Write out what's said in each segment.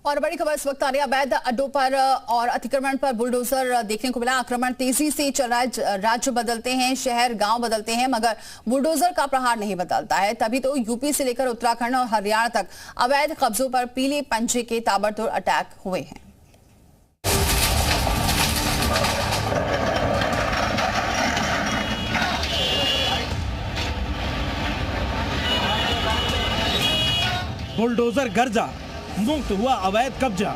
और बड़ी खबर इस वक्त आ रही है। अवैध अड्डों पर और अतिक्रमण पर बुलडोजर देखने को मिला। आक्रमण तेजी से चल रहा है। राज्य बदलते हैं, शहर गांव बदलते हैं, मगर बुलडोजर का प्रहार नहीं बदलता है। तभी तो यूपी से लेकर उत्तराखंड और हरियाणा तक अवैध कब्जों पर पीले पंजे के ताबड़तोड़ अटैक हुए हैं। बुलडोजर गर्जा, मुक्त हुआ अवैध कब्जा।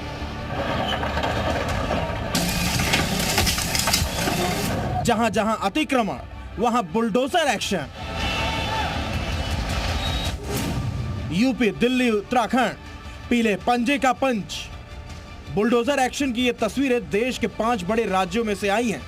जहां जहां अतिक्रमण वहां bulldozer action. UP, Delhi, Uttarakhand, पीले पंजे का पंच। बुलडोजर एक्शन की ये तस्वीरें देश के 5 बड़े राज्यों में से आई हैं,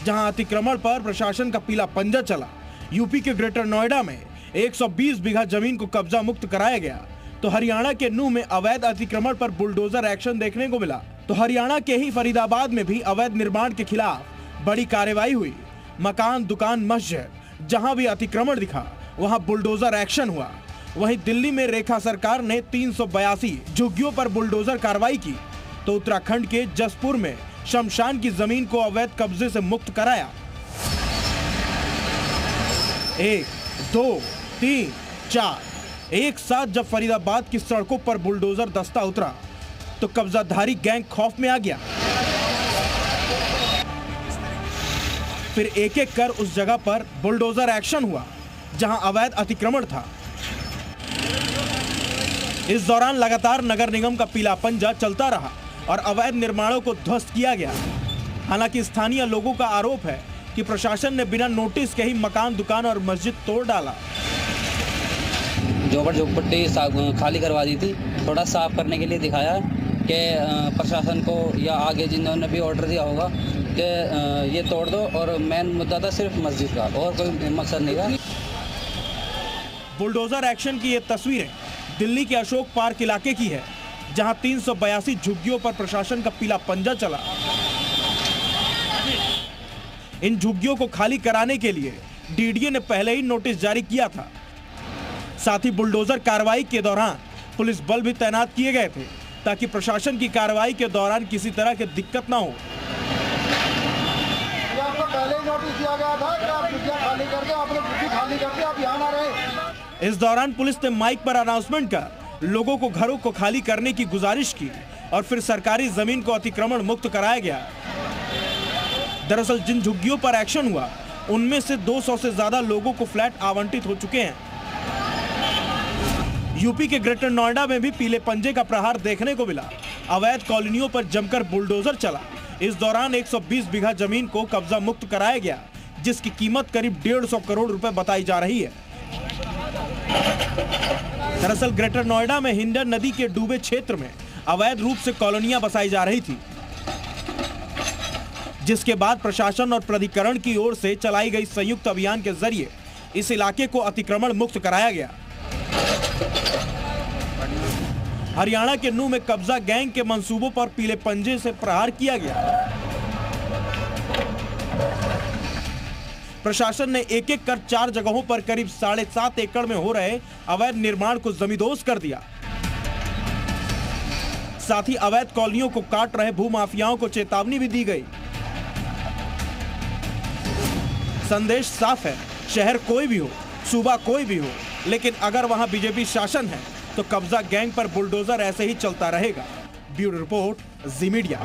जहां अतिक्रमण पर प्रशासन का पीला पंजा चला। यूपी के ग्रेटर नोएडा में 120 बीघा जमीन को कब्जा मुक्त कराया गया, तो हरियाणा के नूह में अवैध अतिक्रमण पर बुलडोजर एक्शन देखने को मिला। तो हरियाणा के ही फरीदाबाद में भी अवैध निर्माण के खिलाफ बड़ी कार्रवाई हुई। मकान, दुकान, मस्जिद, जहां भी अतिक्रमण दिखा वहां बुलडोजर एक्शन हुआ। वहीं दिल्ली में रेखा सरकार ने 382 झुग्गियों पर बुलडोजर कार्रवाई की, तो उत्तराखंड के जसपुर में शमशान की जमीन को अवैध कब्जे से मुक्त कराया। 1, 2, 3, 4 एक साथ जब फरीदाबाद की सड़कों पर बुलडोजर दस्ता उतरा, तो कब्जाधारी गैंग खौफ में आ गया। फिर एक एक कर उस जगह पर बुलडोजर एक्शन हुआ जहां अवैध अतिक्रमण था। इस दौरान लगातार नगर निगम का पीला पंजा चलता रहा और अवैध निर्माणों को ध्वस्त किया गया। हालांकि स्थानीय लोगों का आरोप है कि प्रशासन ने बिना नोटिस के ही मकान, दुकान और मस्जिद तोड़ डाला। झोपड़ी खाली करवा दी थी, थोड़ा साफ करने के लिए दिखाया कि प्रशासन को या आगे जिन्होंने भी ऑर्डर दिया होगा कि ये तोड़ दो, और मेन मुद्दा था सिर्फ मस्जिद का, और कोई मकसद नहीं था। बुलडोजर एक्शन की ये तस्वीरें दिल्ली के अशोक पार्क इलाके की है, जहां 382 झुग्गियों पर प्रशासन का पीला पंजा चला। इन झुग्गियों को खाली कराने के लिए डीडीए ने पहले ही नोटिस जारी किया था। साथ ही बुलडोजर कार्रवाई के दौरान पुलिस बल भी तैनात किए गए थे, ताकि प्रशासन की कार्रवाई के दौरान किसी तरह की दिक्कत ना हो। आपको पहले ही नोटिस दिया गया था कि आप झुग्गियां खाली कर दो, आपने झुग्गी खाली कर दी, आप यहाँ ना रहे। इस दौरान पुलिस ने माइक पर अनाउंसमेंट कर लोगों को घरों को खाली करने की गुजारिश की और फिर सरकारी जमीन को अतिक्रमण मुक्त कराया गया। दरअसल जिन झुग्गियों पर एक्शन हुआ, उनमें से 200 से ज्यादा लोगों को फ्लैट आवंटित हो चुके हैं। यूपी के ग्रेटर नोएडा में भी पीले पंजे का प्रहार देखने को मिला। अवैध कॉलोनियों पर जमकर बुलडोजर चला। इस दौरान 120 बीघा जमीन को कब्जा मुक्त कराया गया, जिसकी कीमत करीब 150 करोड़ रुपए बताई जा रही है। दरअसल ग्रेटर नोएडा में हिंडन नदी के डूबे क्षेत्र में अवैध रूप से कॉलोनियां बसाई जा रही थी, जिसके बाद प्रशासन और प्राधिकरण की ओर से चलाई गई संयुक्त अभियान के जरिए इस इलाके को अतिक्रमण मुक्त कराया गया। हरियाणा के नूह में कब्जा गैंग के मंसूबों पर पीले पंजे से प्रहार किया गया। प्रशासन ने एक एक कर 4 जगहों पर करीब 7.5 एकड़ में हो रहे अवैध निर्माण को जमींदोज कर दिया। साथ ही अवैध कॉलोनियों को काट रहे भूमाफियाओं को चेतावनी भी दी गई। संदेश साफ है, शहर कोई भी हो, सूबा कोई भी हो, लेकिन अगर वहां बीजेपी शासन है तो कब्जा गैंग पर बुलडोजर ऐसे ही चलता रहेगा। ब्यूरो रिपोर्ट, जी मीडिया।